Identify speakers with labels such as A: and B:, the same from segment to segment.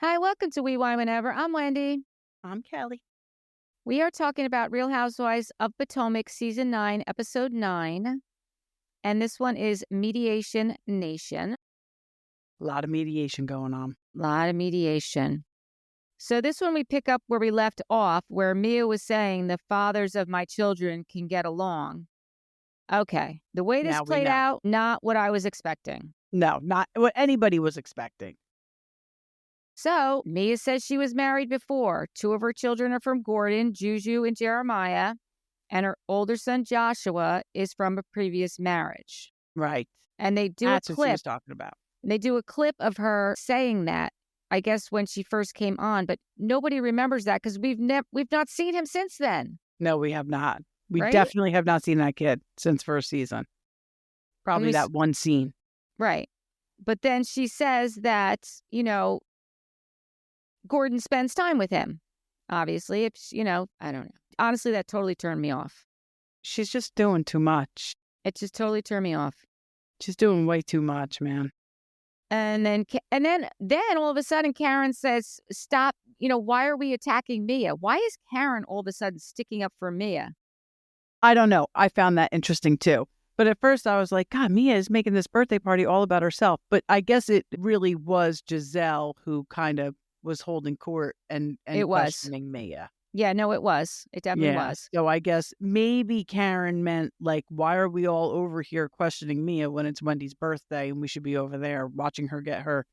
A: Hi, welcome to We Why Whenever. I'm Wendy.
B: I'm Kelly.
A: We are talking about Real Housewives of Potomac, Season 9, Episode 9. And this one is Mediation Nation.
B: A lot of mediation going on.
A: A lot of mediation. So this one we pick up where we left off, where Mia was saying the fathers of my children can get along. Okay. The way this
B: Now we
A: played
B: know.
A: out, not what I was expecting.
B: No, not what anybody was expecting.
A: So Mia says she was married before. 2 of her children are from Gordon, Juju, and Jeremiah. And her older son, Joshua, is from a previous marriage.
B: Right.
A: And they do
B: That's
A: a
B: what she
A: clip.
B: was talking about.
A: They do a clip of her saying that, I guess, when she first came on. But nobody remembers that because we've not seen him since then.
B: No, we have not. We
A: Right?
B: definitely have not seen that kid since first season. Probably that one scene.
A: Right. But then she says that, Gordon spends time with him. Obviously, it's, I don't know. Honestly, that totally turned me off.
B: She's just doing too much.
A: It just totally turned me off.
B: She's doing way too much, man.
A: And then all of a sudden Karen says, stop, why are we attacking Mia? Why is Karen all of a sudden sticking up for Mia?
B: I don't know. I found that interesting too. But at first I was like, God, Mia is making this birthday party all about herself. But I guess it really was Giselle who kind of was holding court and questioning Mia.
A: Yeah, no, it was. It definitely was.
B: So I guess maybe Karen meant, like, why are we all over here questioning Mia when it's Wendy's birthday and we should be over there watching her get her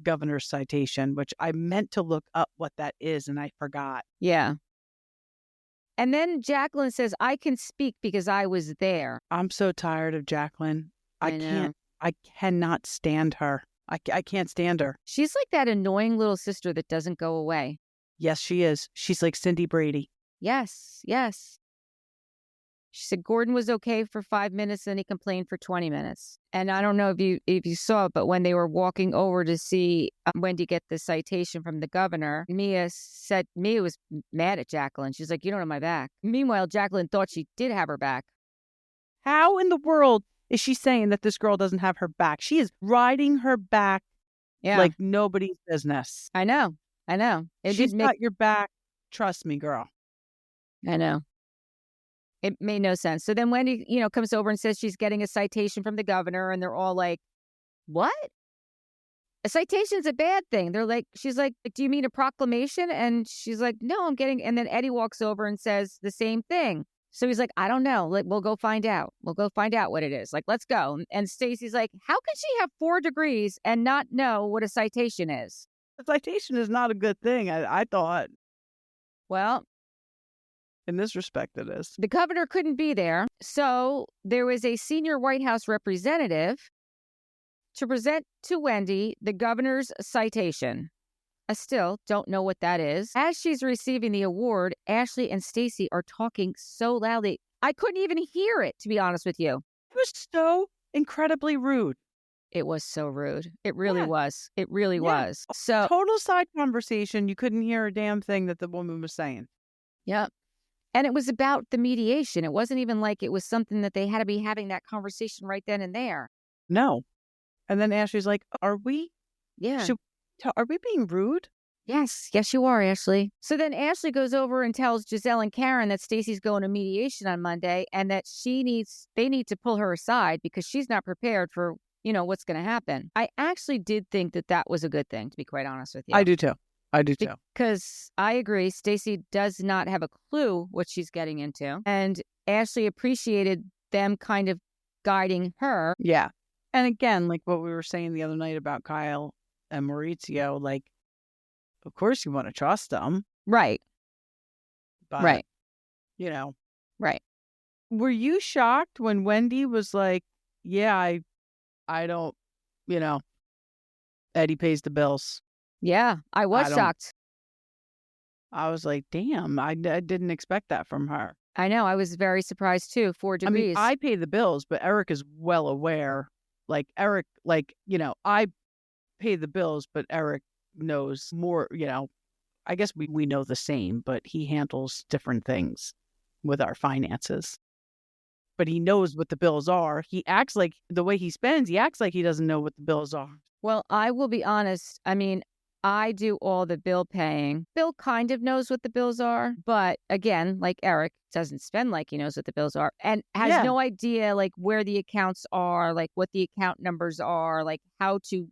B: governor's citation, which I meant to look up what that is and I forgot.
A: Yeah. And then Jacqueline says, I can speak because I was there.
B: I'm so tired of Jacqueline. I cannot stand her. I can't stand her.
A: She's like that annoying little sister that doesn't go away.
B: Yes, she is. She's like Cindy Brady.
A: Yes. She said Gordon was okay for 5 minutes, then he complained for 20 minutes. And I don't know if you saw it, but when they were walking over to see Wendy get the citation from the governor, Mia was mad at Jacqueline. She's like, you don't have my back. Meanwhile, Jacqueline thought she did have her back.
B: How in the world is she saying that this girl doesn't have her back? She is riding her back like nobody's business.
A: I know.
B: She's got your back. Trust me, girl.
A: I know. It made no sense. So then Wendy, comes over and says she's getting a citation from the governor, and they're all like, what? A citation's a bad thing. She's like, do you mean a proclamation? And she's like, no, I'm getting, and then Eddie walks over and says the same thing. So he's like, I don't know. Like, we'll go find out. We'll go find out what it is. Like, let's go. And Stacey's like, how can she have 4 degrees and not know what a citation is?
B: The citation is not a good thing, I thought.
A: Well,
B: in this respect, it is.
A: The governor couldn't be there, so there was a senior White House representative to present to Wendy the governor's citation. I still don't know what that is. As she's receiving the award, Ashley and Stacey are talking so loudly, I couldn't even hear it, to be honest with you.
B: It was so incredibly rude.
A: It was so rude. It really was. It really was. So
B: total side conversation. You couldn't hear a damn thing that the woman was saying.
A: Yep. And it was about the mediation. It wasn't even like it was something that they had to be having that conversation right then and there.
B: No. And then Ashley's like, are we?
A: Yeah.
B: Are we being rude?
A: Yes, you are, Ashley. So then Ashley goes over and tells Giselle and Karen that Stacey's going to mediation on Monday and that they need to pull her aside because she's not prepared for, what's going to happen. I actually did think that was a good thing, to be quite honest with you.
B: I do too.
A: Because I agree, Stacey does not have a clue what she's getting into. And Ashley appreciated them kind of guiding her.
B: Yeah. And again, like what we were saying the other night about Kyle and Maurizio, like, of course you want to trust them.
A: Right.
B: But,
A: right.
B: Right. Were you shocked when Wendy was like, yeah, I don't, Eddie pays the bills.
A: Yeah, I was shocked.
B: I was like, damn, I didn't expect that from her.
A: I know. I was very surprised too. 4 degrees.
B: I pay the bills, but Eric is well aware. Like Eric, I pay the bills, but Eric knows more, I guess we know the same, but he handles different things with our finances. But he knows what the bills are. He acts like the way he spends, he acts like he doesn't know what the bills are.
A: Well, I will be honest. I mean, I do all the bill paying. Bill kind of knows what the bills are, but again, like Eric, doesn't spend like he knows what the bills are and has no idea like where the accounts are, like what the account numbers are, like how to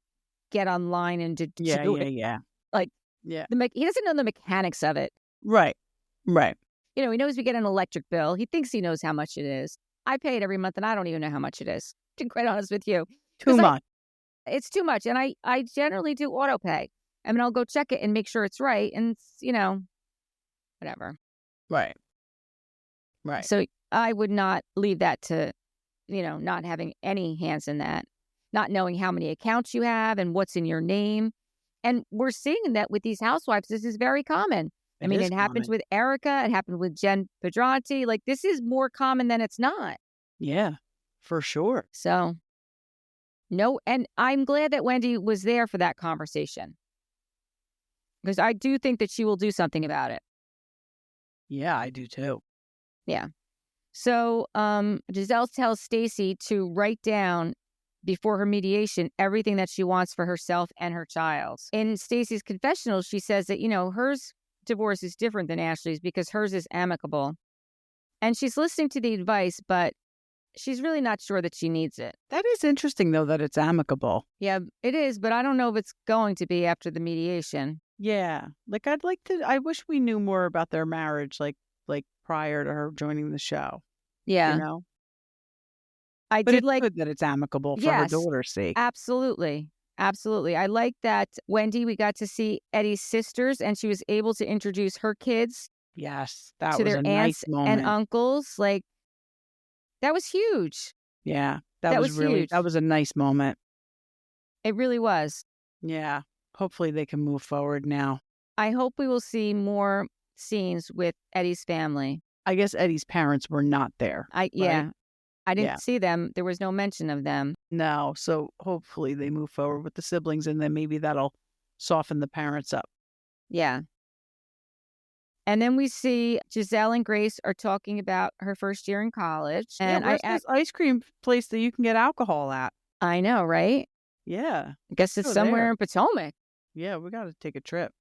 A: get online and to do it. Like, he doesn't know the mechanics of it.
B: Right.
A: He knows we get an electric bill. He thinks he knows how much it is. I pay it every month and I don't even know how much it is, to be quite honest with you.
B: Too much.
A: It's too much. And I generally do auto pay. I mean, I'll go check it and make sure it's right. And it's, whatever.
B: Right.
A: So I would not leave that to, not having any hands in that, not knowing how many accounts you have and what's in your name. And we're seeing that with these housewives. This is very common. It happens with Erica. It happened with Jen Pedranti. Like, this is more common than it's not.
B: Yeah, for sure.
A: So, no. And I'm glad that Wendy was there for that conversation, because I do think that she will do something about it.
B: Yeah, I do too.
A: Yeah. So Giselle tells Stacey to write down before her mediation everything that she wants for herself and her child. In Stacey's confessional, she says that, hers divorce is different than Ashley's because hers is amicable. And she's listening to the advice, but she's really not sure that she needs it.
B: That is interesting, though, that it's amicable.
A: Yeah, it is, but I don't know if it's going to be after the mediation.
B: Yeah. Like, I wish we knew more about their marriage, like prior to her joining the show.
A: Yeah.
B: But it's good that it's amicable for her daughter's sake.
A: Absolutely. Absolutely. I like that Wendy, we got to see Eddie's sisters, and she was able to introduce her kids.
B: Yes, that
A: to
B: was
A: their
B: a
A: aunts
B: nice moment.
A: and uncles. Like, that was huge.
B: Yeah, that was really
A: huge.
B: That was a nice moment.
A: It really was.
B: Yeah. Hopefully they can move forward now.
A: I hope we will see more scenes with Eddie's family.
B: I guess Eddie's parents were not there.
A: I didn't see them. There was no mention of them.
B: No, so hopefully they move forward with the siblings, and then maybe that'll soften the parents up.
A: Yeah. And then we see Giselle and Grace are talking about her first year in college. And
B: where's this ice cream place that you can get alcohol at?
A: I know, right?
B: Yeah.
A: I guess it's somewhere in Potomac.
B: Yeah, we got to take a trip.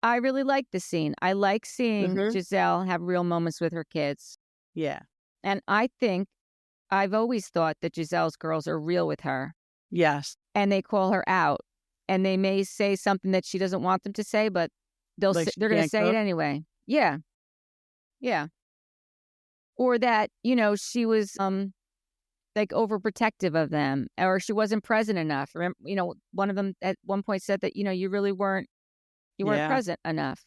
A: I really like the scene. I like seeing Giselle have real moments with her kids.
B: Yeah.
A: And I've always thought that Giselle's girls are real with her.
B: Yes.
A: And they call her out. And they may say something that she doesn't want them to say, but they're going to say it anyway. Yeah. Yeah. Or that, she was like overprotective of them, or she wasn't present enough. Remember, one of them at one point said that, you really weren't present enough,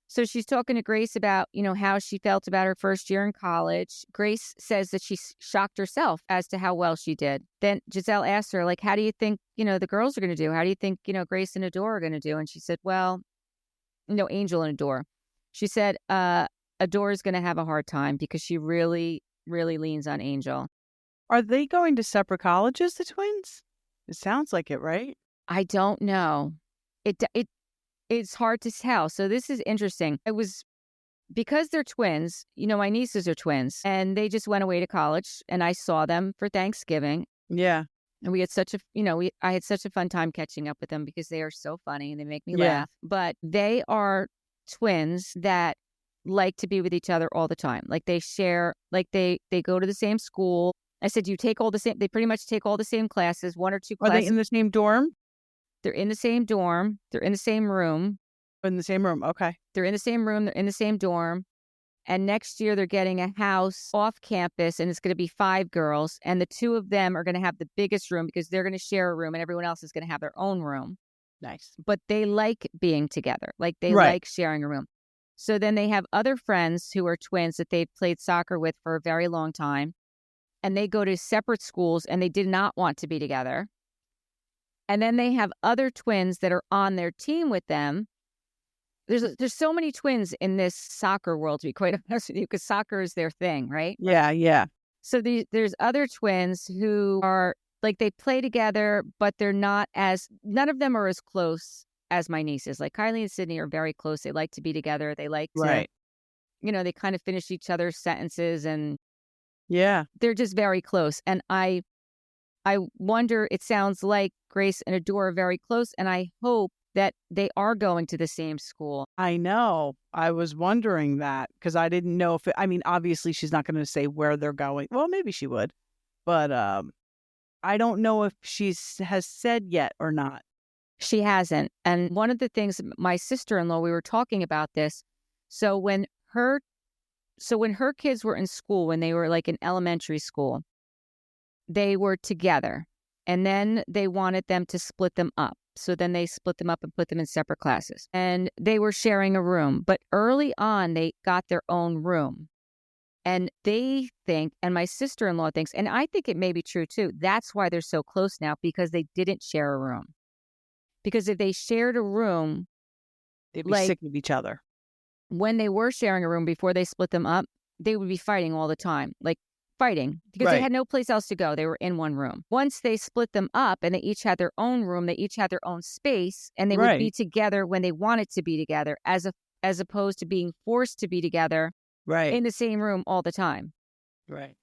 A: So she's talking to Grace about, how she felt about her first year in college. Grace says that she shocked herself as to how well she did. Then Giselle asked her, like, how do you think, the girls are going to do? How do you think, Grace and Adore are going to do? And she said, well, Angel and Adore. She said, Adore is going to have a hard time because she really, really leans on Angel.
B: Are they going to separate colleges, the twins? It sounds like it, right?
A: I don't know. It's hard to tell. So this is interesting. It was because they're twins, my nieces are twins, and they just went away to college, and I saw them for Thanksgiving.
B: Yeah.
A: And we had such a, I had such a fun time catching up with them because they are so funny and they make me laugh. But they are twins that like to be with each other all the time. Like they share, like they go to the same school. I said, they pretty much take all the same classes, one or two classes.
B: Are they in the same dorm?
A: They're in the same dorm. They're in the same room.
B: In the same room. Okay.
A: They're in the same room. They're in the same dorm. And next year they're getting a house off campus, and it's going to be 5 girls. And the 2 of them are going to have the biggest room because they're going to share a room, and everyone else is going to have their own room.
B: Nice.
A: But they like being together. Like they like sharing a room. So then they have other friends who are twins that they've played soccer with for a very long time. And they go to separate schools, and they did not want to be together. And then they have other twins that are on their team with them. There's so many twins in this soccer world, to be quite honest with you, because soccer is their thing, right?
B: Yeah, yeah.
A: So there's other twins who are, like, they play together, but none of them are as close as my nieces. Like Kylie and Sydney are very close. They like to be together. They like to, they kind of finish each other's sentences, and they're just very close. And I wonder, it sounds like Grace and Adore are very close, and I hope that they are going to the same school.
B: I know. I was wondering that because I didn't know if obviously she's not going to say where they're going. Well, maybe she would, but I don't know if has said yet or not.
A: She hasn't. And one of the things, my sister-in-law, we were talking about this. So when her kids were in school, when they were like in elementary school, they were together. And then they wanted them to split them up. So then they split them up and put them in separate classes. And they were sharing a room. But early on, they got their own room. And they think, and my sister-in-law thinks, and I think it may be true too, that's why they're so close now, because they didn't share a room. Because if they shared a room,
B: they'd be sick of each other.
A: When they were sharing a room before they split them up, they would be fighting all the time, like fighting because they had no place else to go. They were in one room. Once they split them up and they each had their own room, they each had their own space, and they would be together when they wanted to be together, as opposed to being forced to be together in the same room all the time.
B: Right.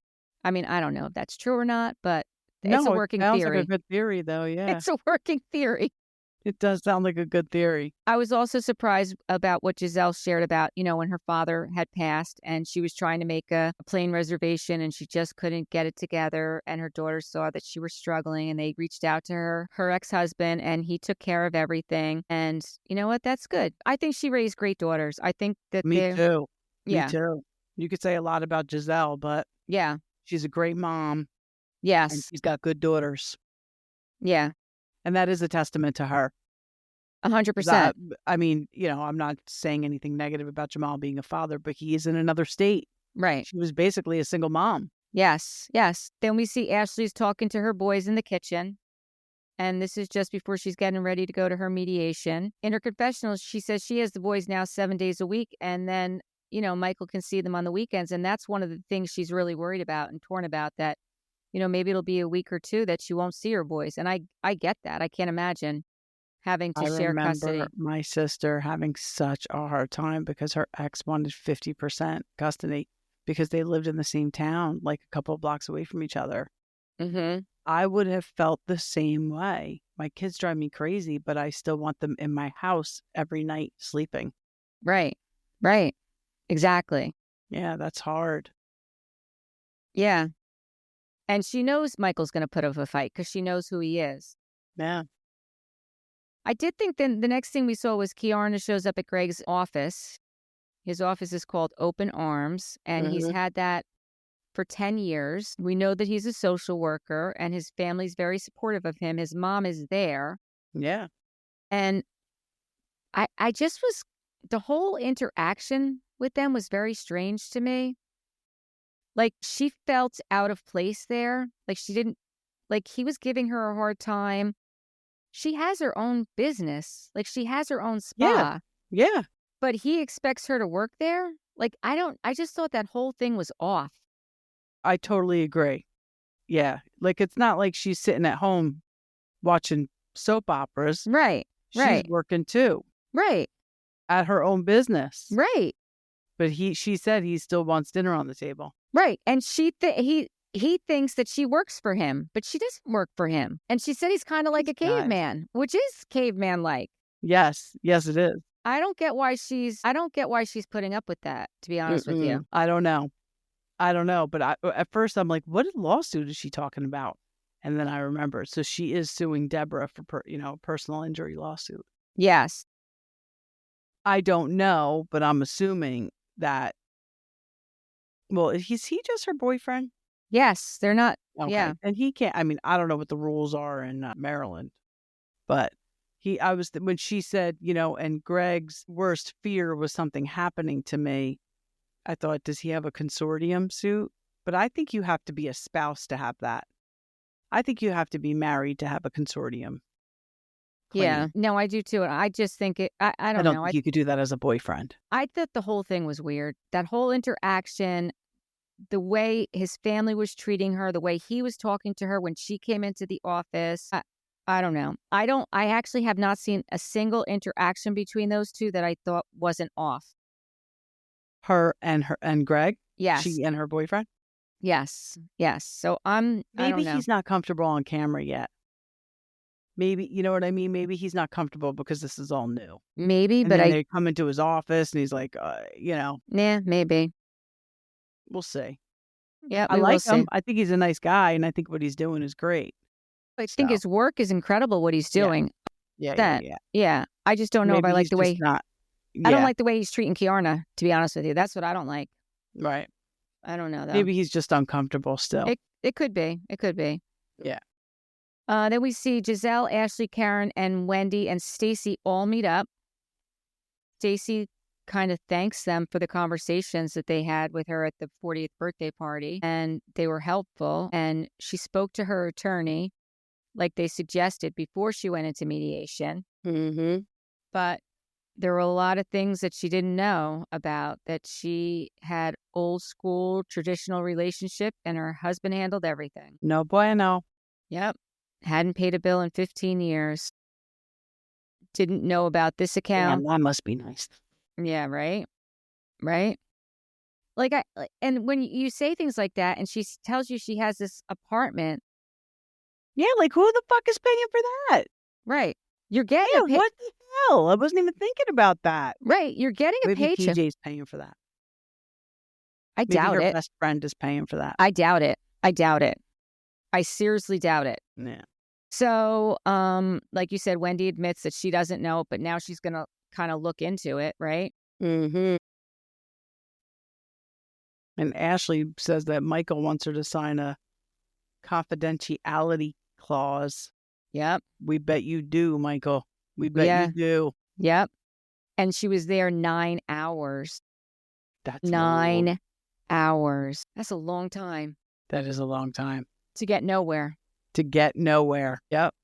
A: I mean, I don't know if that's true or not, but it's a working theory.
B: It sounds like a good theory, though. Yeah,
A: it's a working theory.
B: It does sound like a good theory.
A: I was also surprised about what Giselle shared about, when her father had passed and she was trying to make a plane reservation and she just couldn't get it together. And her daughter saw that she was struggling and they reached out to her ex-husband, and he took care of everything. And you know what? That's good. I think she raised great daughters. I think that
B: Me too.
A: Yeah.
B: Me too. You could say a lot about Giselle, but
A: yeah,
B: she's a great mom.
A: Yes.
B: And she's got good daughters.
A: Yeah.
B: And that is a testament to her.
A: 100%.
B: I'm not saying anything negative about Jamal being a father, but he is in another state.
A: Right.
B: She was basically a single mom.
A: Yes. Yes. Then we see Ashley's talking to her boys in the kitchen. And this is just before she's getting ready to go to her mediation. In her confessional, she says she has the boys now 7 days a week. And then, Michael can see them on the weekends. And that's one of the things she's really worried about and torn about, that, maybe it'll be a week or two that she won't see her boys. And I get that. I can't imagine having to share custody.
B: I remember my sister having such a hard time because her ex wanted 50% custody because they lived in the same town, like a couple of blocks away from each other.
A: Mm-hmm.
B: I would have felt the same way. My kids drive me crazy, but I still want them in my house every night sleeping.
A: Right. Right. Exactly.
B: Yeah, that's hard.
A: Yeah. And she knows Michael's going to put up a fight because she knows who he is.
B: Yeah.
A: I did think then the next thing we saw was Kiarna shows up at Greg's office. His office is called Open Arms, and he's had that for 10 years. We know that he's a social worker, and his family's very supportive of him. His mom is there.
B: Yeah.
A: And I just was, the whole interaction with them was very strange to me. Like, she felt out of place there. Like, she didn't, like, he was giving her a hard time. She has her own business. Like, she has her own spa.
B: Yeah.
A: But he expects her to work there? Like, I just thought that whole thing was off.
B: I totally agree. Yeah. Like, it's not like she's sitting at home watching soap operas.
A: Right.
B: She's working too.
A: Right.
B: At her own business.
A: Right.
B: But she said he still wants dinner on the table.
A: Right. And he thinks that she works for him, but she doesn't work for him. And she said he's kind of like a caveman, which is caveman-like.
B: Yes. Yes, it is.
A: I don't get why she's putting up with that, to be honest with you.
B: I don't know. But at first I'm like, what lawsuit is she talking about? And then I remember. So she is suing Deborah for, personal injury lawsuit.
A: Yes.
B: I don't know, but I'm assuming that, well, is he just her boyfriend?
A: Yes, they're not.
B: Okay.
A: Yeah.
B: And he can't, I don't know what the rules are in Maryland, but when she said, and Greg's worst fear was something happening to me, I thought, does he have a consortium suit? But I think you have to be a spouse to have that. I think you have to be married to have a consortium claim.
A: Yeah. No, I do too. I just think I don't know.
B: Think you could do that as a boyfriend.
A: I thought the whole thing was weird. That whole interaction, the way his family was treating her, the way he was talking to her when she came into the office. I don't know. I actually have not seen a single interaction between those two that I thought wasn't off.
B: Her and Greg?
A: Yes.
B: She and her boyfriend?
A: Yes. Yes. So I don't know.
B: He's not comfortable on camera yet. Maybe, you know what I mean? Maybe he's not comfortable because this is all new.
A: Maybe,
B: And
A: but
B: then they come into his office and he's like,
A: maybe.
B: we'll see.
A: Yeah,
B: I
A: we will
B: like
A: see.
B: him. I think he's a nice guy, and I think what he's doing is great.
A: I think his work is incredible, what he's
B: Yeah.
A: doing.
B: Yeah.
A: Yeah. I just don't know if
B: Maybe
A: I like
B: he's
A: the
B: just
A: way,
B: not.
A: I don't
B: Yeah,
A: like the way he's treating Kiarna, to be honest with you. That's what I don't like.
B: right.
A: I don't know, though.
B: Maybe he's just uncomfortable still.
A: It could be. It could be.
B: Yeah.
A: Then we see Giselle, Ashley, Karen, and Wendy and Stacey all meet up. Stacey kind of thanks them for the conversations that they had with her at the 40th birthday party, and they were helpful. And she spoke to her attorney, like they suggested before she went into mediation.
B: Mm-hmm.
A: But there were a lot of things that she didn't know about, that she had old school traditional relationship and her husband handled everything.
B: No bueno.
A: Yep. Hadn't paid a bill in 15 years. Didn't know about this account.
B: Damn, that must be nice.
A: Yeah, right? Right? And when you say things like that and she tells you she has this apartment.
B: Yeah, like who the fuck is paying for that?
A: Right. You're getting
B: Yeah, what the hell? I wasn't even thinking about that.
A: Right. You're getting a
B: Maybe
A: paycheck.
B: TJ's paying for that.
A: I doubt
B: Maybe her
A: it.
B: best friend is paying for that.
A: I doubt it. I seriously doubt it.
B: Yeah.
A: So, like you said, Wendy admits that she doesn't know, but now she's going to kind of look into it, right?
B: Mm-hmm. And Ashley says that Michael wants her to sign a confidentiality clause.
A: Yep.
B: We bet you do, Michael. We bet you do.
A: Yep. And she was there 9 hours.
B: That's
A: 9 hours. That's a long time.
B: That is a long time.
A: To get nowhere.
B: Yep.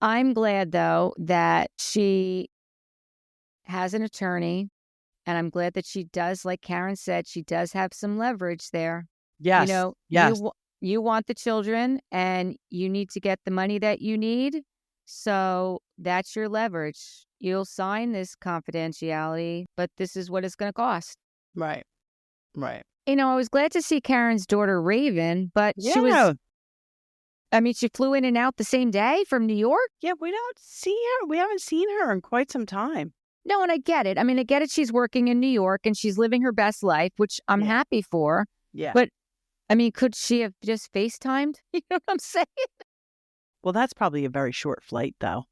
A: I'm glad, though, that she has an attorney. And I'm glad that she does, like Karen said, she does have some leverage there.
B: Yes. Yes.
A: You want the children and you need to get the money that you need. So that's your leverage. You'll sign this confidentiality, but this is what it's going to cost.
B: Right.
A: I was glad to see Karen's daughter, Raven, but she flew in and out the same day from New York.
B: Yeah, we don't see her. We haven't seen her in quite some time.
A: No, and I get it. I get it. She's working in New York and she's living her best life, which I'm happy for.
B: Yeah.
A: But, could she have just FaceTimed? You know what I'm saying?
B: Well, that's probably a very short flight, though.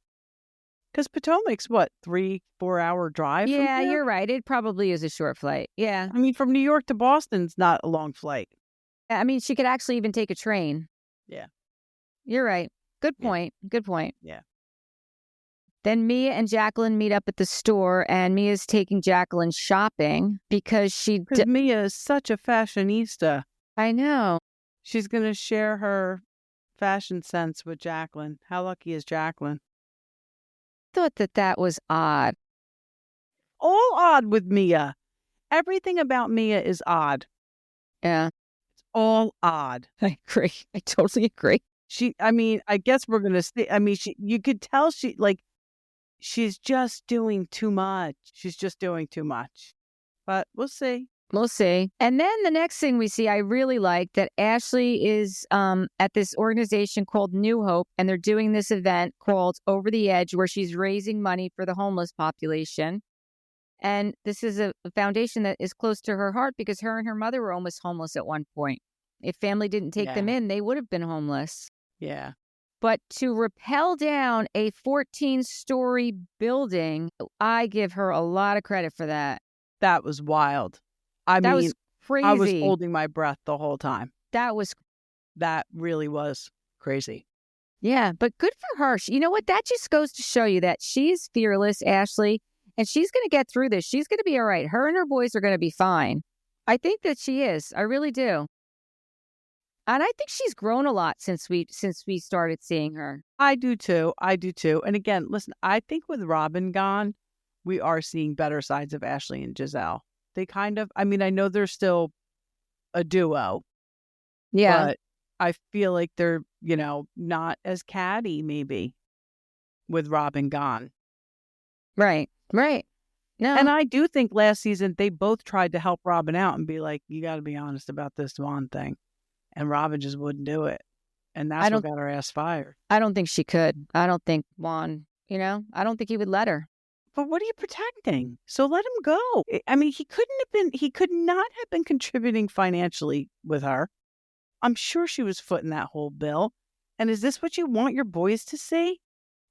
B: Because Potomac's, 3-4 hour drive?
A: Yeah,
B: from here?
A: you're right. It probably is a short flight. Yeah.
B: From New York to Boston's not a long flight.
A: She could actually even take a train.
B: Yeah.
A: You're right. Good point.
B: Yeah.
A: Then Mia and Jacqueline meet up at the store, and Mia's taking Jacqueline shopping because
B: Mia is such a fashionista.
A: I know.
B: She's going to share her fashion sense with Jacqueline. How lucky is Jacqueline?
A: Thought that was odd.
B: All odd with Mia. Everything about Mia is odd.
A: Yeah.
B: It's all odd.
A: I agree. I totally agree.
B: I guess we're going to see. You could tell she's just doing too much. But we'll see.
A: And then the next thing we see, I really like that Ashley is at this organization called New Hope, and they're doing this event called Over the Edge, where she's raising money for the homeless population. And this is a foundation that is close to her heart because her and her mother were almost homeless at one point. If family didn't take them in, they would have been homeless.
B: Yeah.
A: But to rappel down a 14-story building, I give her a lot of credit for that.
B: That was wild.
A: That was crazy.
B: I was holding my breath the whole time.
A: That
B: really was crazy.
A: Yeah, but good for her. You know what? That just goes to show you that she's fearless, Ashley, and she's going to get through this. She's going to be all right. Her and her boys are going to be fine. I think that she is. I really do. And I think she's grown a lot since we started seeing her.
B: I do too. And again, listen, I think with Robin gone, we are seeing better sides of Ashley and Giselle. They kind of, I know they're still a duo.
A: Yeah.
B: But I feel like they're, not as catty maybe with Robin gone.
A: Right. No.
B: And I do think last season they both tried to help Robin out and be like, you got to be honest about this one thing. And Robin just wouldn't do it. And
A: I
B: that's what
A: don't
B: got her ass fired.
A: I don't think she could. I don't think Juan, I don't think he would let her.
B: But what are you protecting? So let him go. I mean, he could not have been contributing financially with her. I'm sure she was footing that whole bill. And is this what you want your boys to see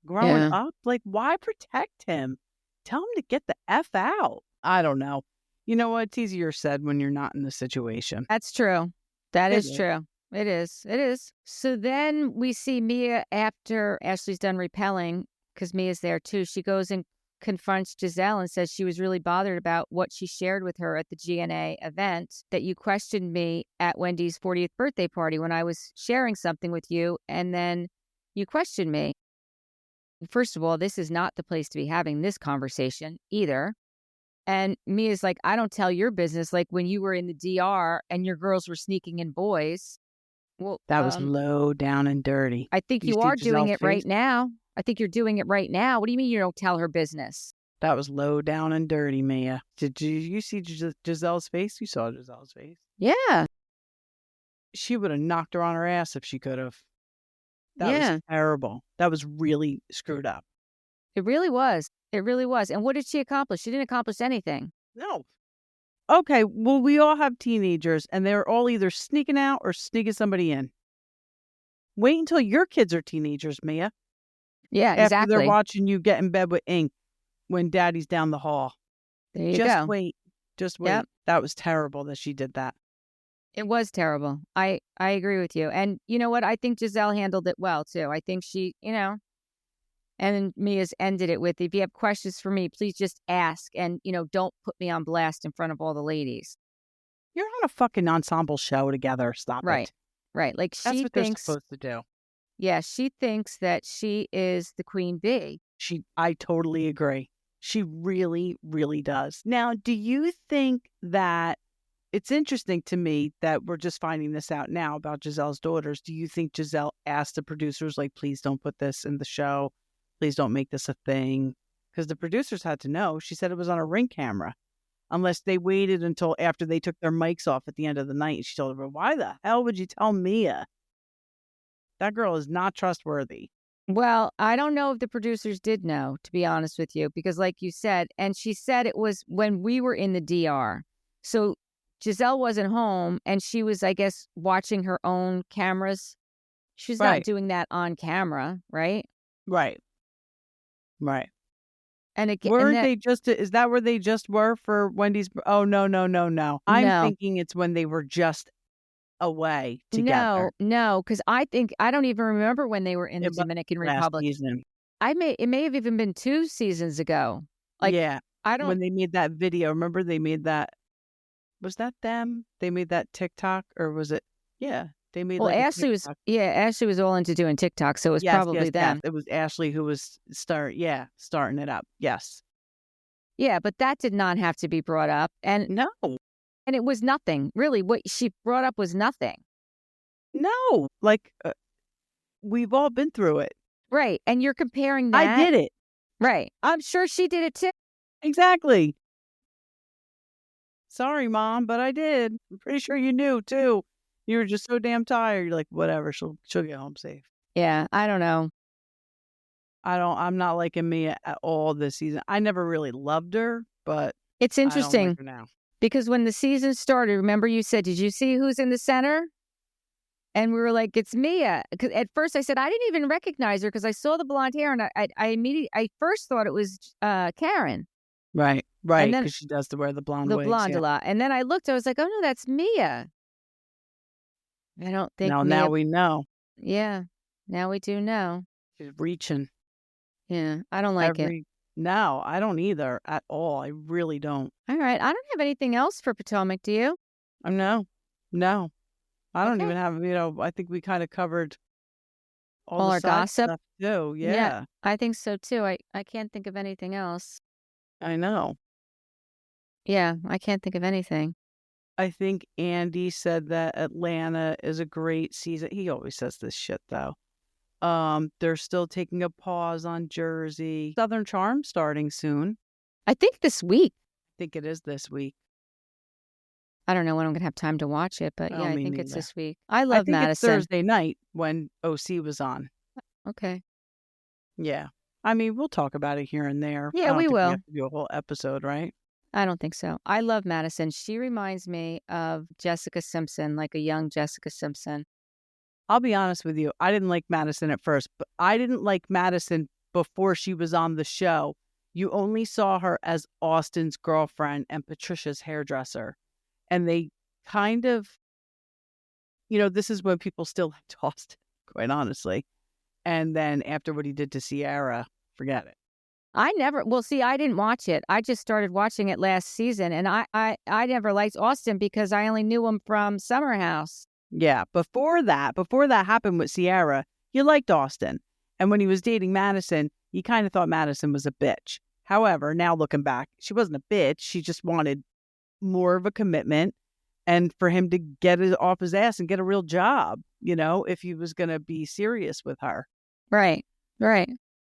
B: growing
A: Yeah.
B: up? Like, why protect him? Tell him to get the F out. I don't know. You know what? It's easier said when you're not in the situation.
A: That's true. That
B: It
A: is
B: is.
A: true. It is. It is. So then we see Mia after Ashley's done repelling, because Mia's there too. She goes and confronts Giselle and says she was really bothered about what she shared with her at the GNA event, that you questioned me at Wendy's 40th birthday party when I was sharing something with you, and then you questioned me. First of all, this is not the place to be having this conversation either. And Mia's like, I don't tell your business. Like when you were in the DR and your girls were sneaking in boys. Well,
B: That was low down and dirty.
A: I think you
B: see
A: are doing
B: Giselle's
A: it right
B: face?
A: now. I think you're doing it right now. What do you mean you don't tell her business?
B: That was low down and dirty, Mia. Did you see Giselle's face? You saw Giselle's face.
A: Yeah.
B: She would have knocked her on her ass if she could have. That
A: Yeah.
B: was terrible. That was really screwed up.
A: It really was. It really was. And what did she accomplish? She didn't accomplish anything.
B: No. Okay, well, we all have teenagers, and they're all either sneaking out or sneaking somebody in. Wait until your kids are teenagers, Mia.
A: Yeah,
B: After
A: exactly.
B: they're watching you get in bed with ink when daddy's down the hall.
A: There you
B: Just
A: go.
B: wait. Just wait.
A: Yep.
B: That was terrible that she did that.
A: It was terrible. I agree with you. And you know what? I think Giselle handled it well, too. I think she, and Mia's ended it with, if you have questions for me, please just ask. And, don't put me on blast in front of all the ladies.
B: You're on a fucking ensemble show together. Stop
A: Right.
B: it.
A: Right. Like
B: That's
A: she
B: what
A: thinks,
B: they're supposed to do.
A: yeah, she thinks that she is the queen bee.
B: I totally agree. She really, really does. Now, do you think that it's interesting to me that we're just finding this out now about Giselle's daughters? Do you think Giselle asked the producers, like, please don't put this in the show? Please don't make this a thing? Because the producers had to know. She said it was on a Ring camera. Unless they waited until after they took their mics off at the end of the night. And she told her, why the hell would you tell Mia? That girl is not trustworthy.
A: Well, I don't know if the producers did know, to be honest with you, because like you said, and she said it was when we were in the DR. So Giselle wasn't home and she was, I guess, watching her own cameras. She's not doing that on camera, right?
B: Right. Right.
A: And again,
B: Weren't they just, is that where they just were for Wendy's? Oh, no. I'm thinking it's when they were just away together.
A: No, because I don't even remember when they were in the Dominican Republic.
B: Season.
A: It may have even been 2 seasons ago. Like,
B: yeah.
A: I don't.
B: When they made that video, remember they made that, was that them? They made that TikTok or was it? Yeah. They made
A: Ashley was all into doing TikTok, so it was probably them.
B: Yes. It was Ashley who was starting it up. Yes.
A: Yeah, but that did not have to be brought up. And
B: no.
A: And it was nothing. Really, what she brought up was nothing.
B: No. Like, we've all been through it.
A: Right. And you're comparing that.
B: I did it.
A: Right. I'm sure she did it too.
B: Exactly. Sorry, Mom, but I did. I'm pretty sure you knew too. You were just so damn tired. You're like, whatever, she'll get home safe.
A: Yeah, I don't know.
B: I'm not liking Mia at all this season. I never really loved her, but
A: it's interesting
B: I don't like her now.
A: Because when the season started, remember you said, did you see who's in the center? And we were like, it's Mia. Because at first I said, I didn't even recognize her because I saw the blonde hair and I first thought it was Karen.
B: Right. Because she does wear the blonde wigs.
A: The blonde a lot. And then I looked, I was like, oh no, that's Mia. I don't think
B: now we know.
A: Yeah. Now we do know.
B: She's reaching.
A: Yeah. I don't like it.
B: No, I don't either at all. I really don't.
A: All right. I don't have anything else for Potomac. Do you?
B: No. I don't even have, I think we kind of covered all
A: our gossip
B: stuff too. Yeah.
A: I think so too. I can't think of anything else.
B: I know.
A: Yeah, I can't think of anything.
B: I think Andy said that Atlanta is a great season. He always says this shit though. They're still taking a pause on Jersey. Southern Charm starting soon.
A: I think this week.
B: I think it is this week.
A: I don't know when I'm going to have time to watch it, but
B: Oh,
A: yeah, I
B: me
A: think it's
B: neither.
A: this week. I
B: I
A: love
B: think it's
A: Madison.
B: Thursday night when OC was on.
A: Okay.
B: Yeah. I mean, we'll talk about it here and there.
A: Yeah,
B: I don't
A: we
B: think
A: will.
B: we have to do a whole episode, right?
A: I don't think so. I love Madison. She reminds me of Jessica Simpson, like a young Jessica Simpson.
B: I'll be honest with you. I didn't like Madison at first, but I didn't like Madison before she was on the show. You only saw her as Austin's girlfriend and Patricia's hairdresser. And they kind of, this is when people still liked Austin, quite honestly. And then after what he did to Sierra, forget it.
A: I didn't watch it. I just started watching it last season, and I never liked Austin because I only knew him from Summer House.
B: Yeah, before that happened with Sierra, you liked Austin. And when he was dating Madison, you kind of thought Madison was a bitch. However, now looking back, she wasn't a bitch. She just wanted more of a commitment and for him to get it off his ass and get a real job, if he was going to be serious with her.
A: Right.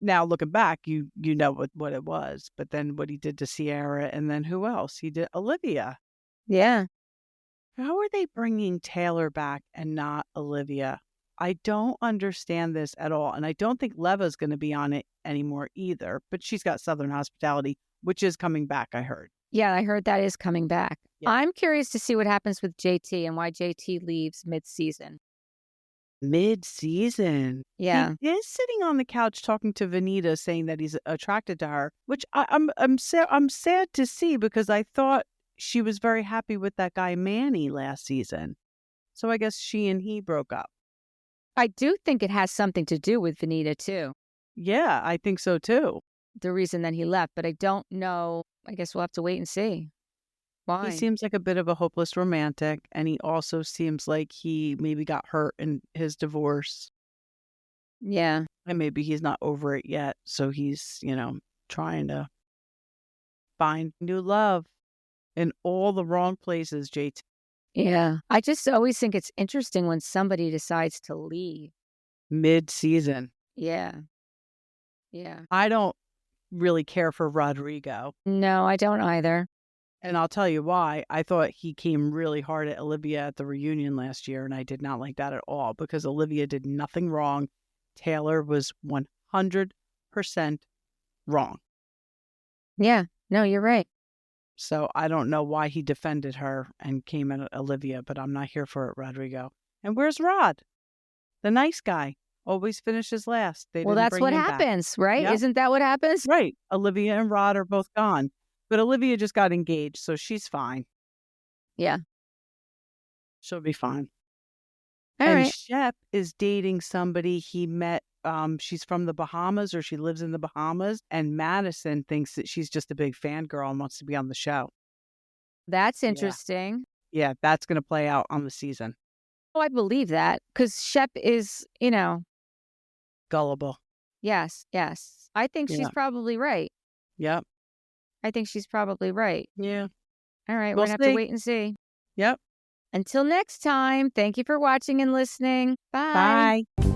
B: Now, looking back, you know what it was. But then what he did to Sierra, and then who else? He did Olivia.
A: Yeah.
B: How are they bringing Taylor back and not Olivia? I don't understand this at all. And I don't think Leva's going to be on it anymore either. But she's got Southern Hospitality, which is coming back, I heard.
A: Yeah, I heard that is coming back.
B: Yeah.
A: I'm curious to see what happens with JT and why JT leaves mid-season.
B: Mid-season?
A: Yeah.
B: He is sitting on the couch talking to Vanita, saying that he's attracted to her, which I'm sad to see because I thought she was very happy with that guy Manny last season. So I guess she and he broke up.
A: I do think it has something to do with Vanita, too.
B: Yeah, I think so, too.
A: The reason that he left, but I don't know. I guess we'll have to wait and see. Why?
B: He seems like a bit of a hopeless romantic, and he also seems like he maybe got hurt in his divorce.
A: Yeah.
B: And maybe he's not over it yet, so he's, trying to find new love in all the wrong places, JT.
A: Yeah. I just always think it's interesting when somebody decides to leave.
B: Mid-season.
A: Yeah. Yeah.
B: I don't really care for Rodrigo.
A: No, I don't either.
B: And I'll tell you why. I thought he came really hard at Olivia at the reunion last year, and I did not like that at all because Olivia did nothing wrong. Taylor was 100% wrong.
A: Yeah. No, you're right.
B: So I don't know why he defended her and came at Olivia, but I'm not here for it, Rodrigo. And where's Rod? The nice guy. Always finishes last.
A: Well, that's what happens, right?
B: Yep.
A: Isn't that what happens?
B: Right. Olivia and Rod are both gone. But Olivia just got engaged, so she's fine.
A: Yeah.
B: She'll be fine.
A: All
B: and
A: right.
B: Shep is dating somebody he met. She's from the Bahamas, or she lives in the Bahamas. And Madison thinks that she's just a big fangirl and wants to be on the show.
A: That's interesting.
B: Yeah, that's going to play out on the season.
A: Oh, I believe that because Shep is,
B: Gullible.
A: Yes. I think she's probably right.
B: Yep.
A: I think she's probably right.
B: Yeah.
A: All right.
B: We'll
A: We're going to have to wait and see.
B: Yep.
A: Until next time, thank you for watching and listening. Bye.
B: Bye.